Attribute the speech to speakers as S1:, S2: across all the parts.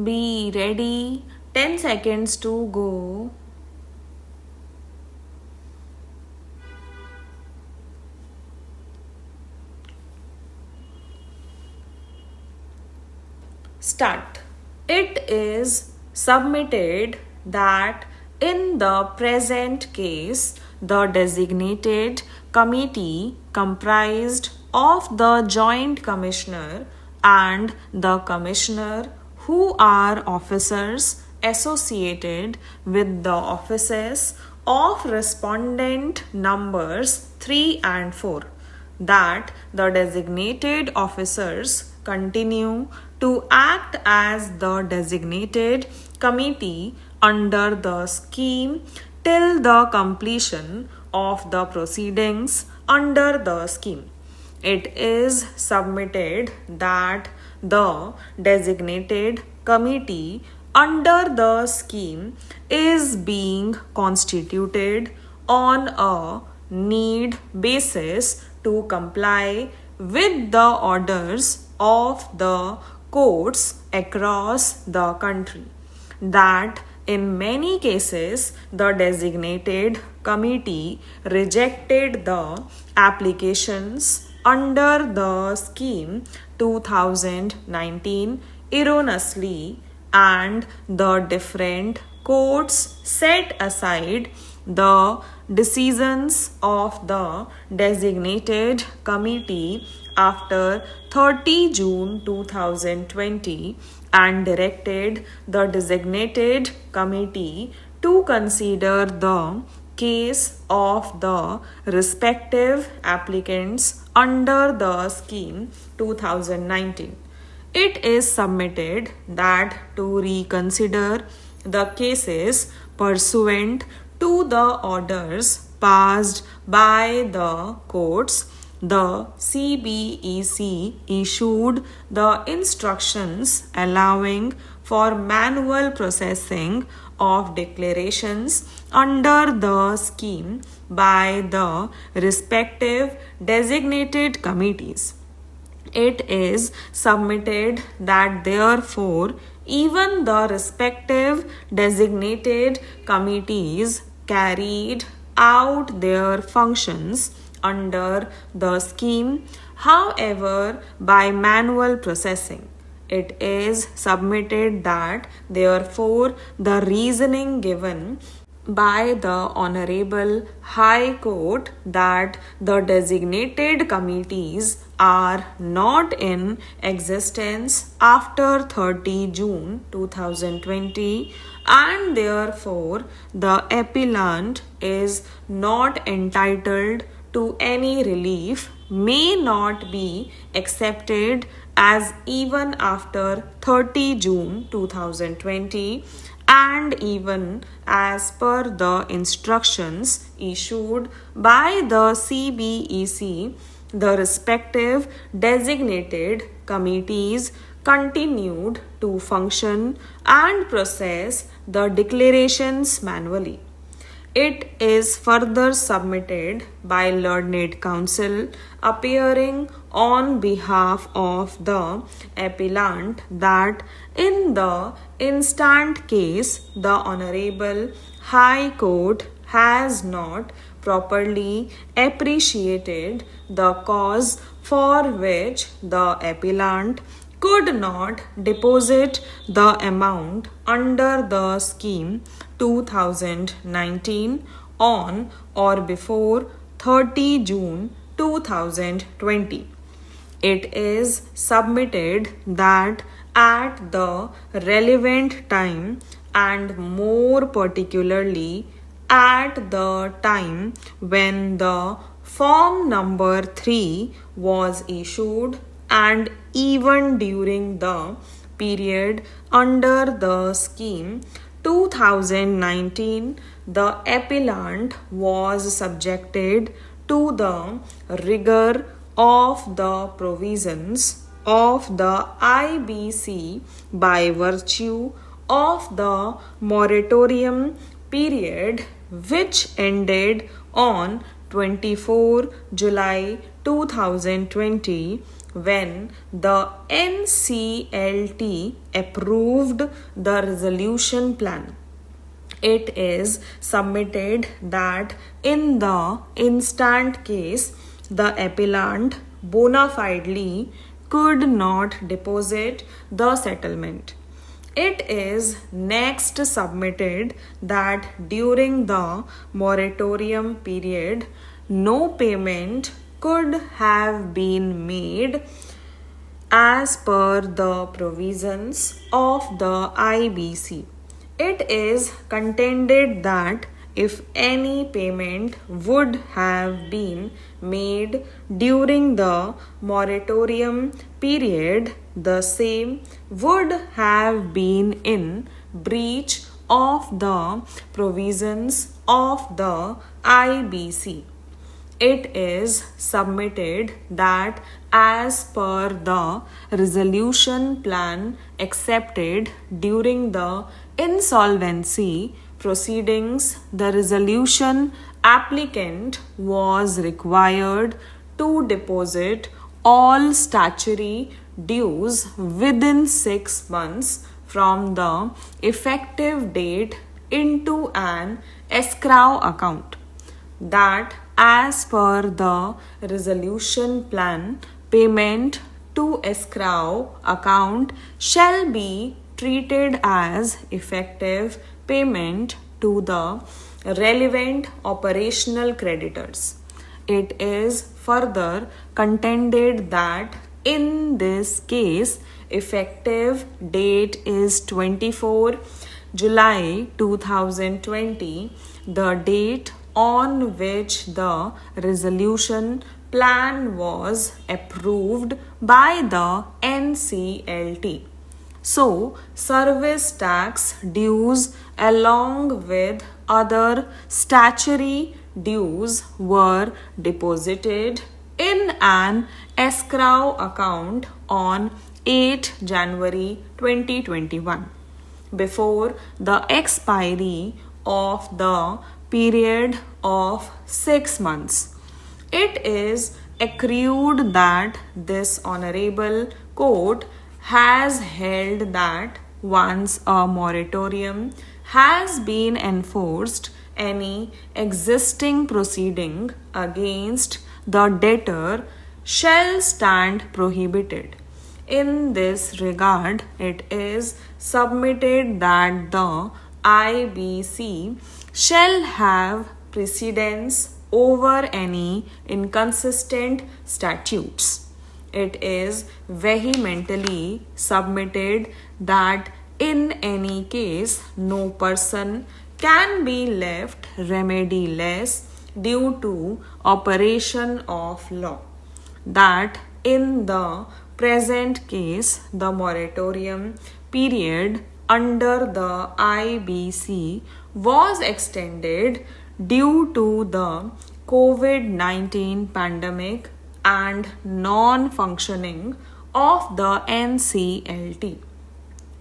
S1: Be ready. 10 seconds to go. Start. It is submitted that in the present case, the designated committee comprised of the Joint Commissioner and the Commissioner who are officers associated with the offices of respondent numbers 3 and 4, that the designated officers continue to act as the designated committee under the scheme till the completion of the proceedings under the scheme. It is submitted that the designated committee under the scheme is being constituted on a need basis to comply with the orders of the courts across the country, that in many cases the designated committee rejected the applications under the scheme 2019 erroneously, and the different courts set aside the decisions of the designated committee after 30 June 2020 and directed the designated committee to consider the case of the respective applicants under the scheme 2019. It is submitted that to reconsider the cases pursuant to the orders passed by the courts, the CBEC issued the instructions allowing for manual processing of declarations under the scheme by the respective designated committees. It is submitted that therefore even the respective designated committees carried out their functions under the scheme, however, by manual processing. It is submitted that therefore the reasoning given by the Honorable High Court that the designated committees are not in existence after 30 June 2020 and therefore the appellant is not entitled to any relief may not be accepted as even after 30 June 2020 and even as per the instructions issued by the CBEC, the respective designated committees continued to function and process the declarations manually. It is further submitted by learned counsel appearing on behalf of the appellant that in the instant case the Honorable High Court has not properly appreciated the cause for which the appellant could not deposit the amount under the scheme 2019 on or before 30 June 2020. It is submitted that at the relevant time and more particularly at the time when the form number 3 was issued and even during the period under the scheme 2019, the appellant was subjected to the rigor of the provisions of the IBC by virtue of the moratorium period which ended on 24 July 2020 when the NCLT approved the resolution plan. It is submitted that in the instant case, the appellant bona fidely could not deposit the settlement. It is next submitted that during the moratorium period, no payment could have been made as per the provisions of the IBC. It is contended that if any payment would have been made during the moratorium period, the same would have been in breach of the provisions of the IBC. It is submitted that as per the resolution plan accepted during the insolvency proceedings, the resolution applicant was required to deposit all statutory dues within 6 months from the effective date into an escrow account. That as per the resolution plan, payment to escrow account shall be treated as effective payment to the relevant operational creditors. It is further contended that in this case, effective date is 24 July 2020, the date on which the resolution plan was approved by the NCLT. So, service tax dues along with other statutory dues were deposited in an escrow account on 8 January 2021 before the expiry of the period of 6 months. It is accrued that this honorable court has held that once a moratorium has been enforced, any existing proceeding against the debtor shall stand prohibited. In this regard, it is submitted that the IBC shall have precedence over any inconsistent statutes. It is vehemently submitted that in any case no person can be left remediless due to operation of law. That in the present case the moratorium period under the IBC was extended due to the COVID-19 pandemic and non-functioning of the NCLT.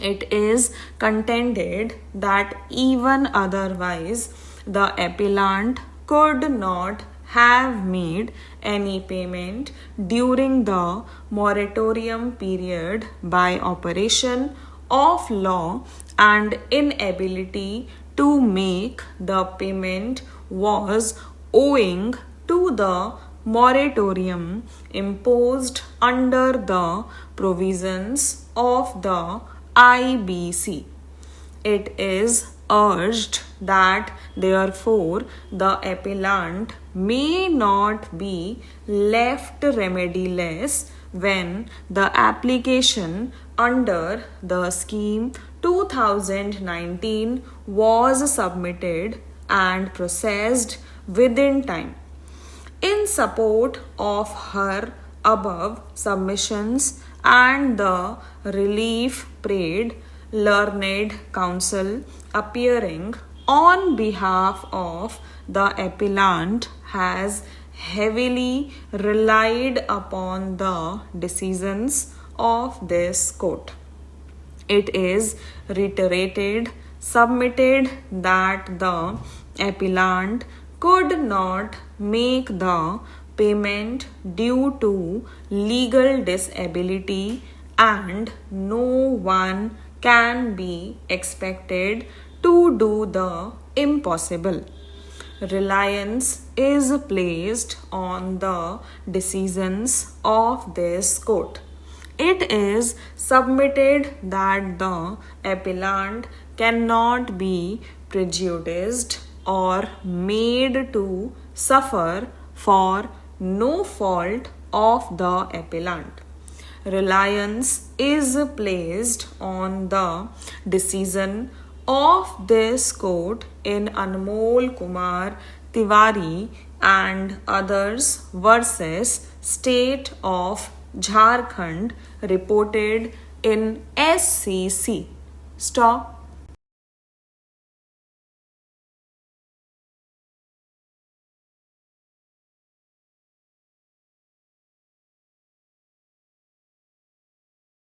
S1: It is contended that even otherwise the appellant could not have made any payment during the moratorium period by operation of law, and inability to make the payment was owing to the moratorium imposed under the provisions of the IBC. It is urged that therefore the appellant may not be left remediless when the application under the scheme 2019 was submitted and processed within time. In support of her above submissions and the relief prayed, learned counsel appearing on behalf of the appellant has heavily relied upon the decisions of this court. It is reiterated, submitted that the appellant could not make the payment due to legal disability and no one can be expected to do the impossible. Reliance is placed on the decisions of this court. It is submitted that the appellant cannot be prejudiced or made to suffer for no fault of the appellant. Reliance is placed on the decision of this court in Anmol Kumar Tiwari and others versus State of Jharkhand reported in SCC. Stop.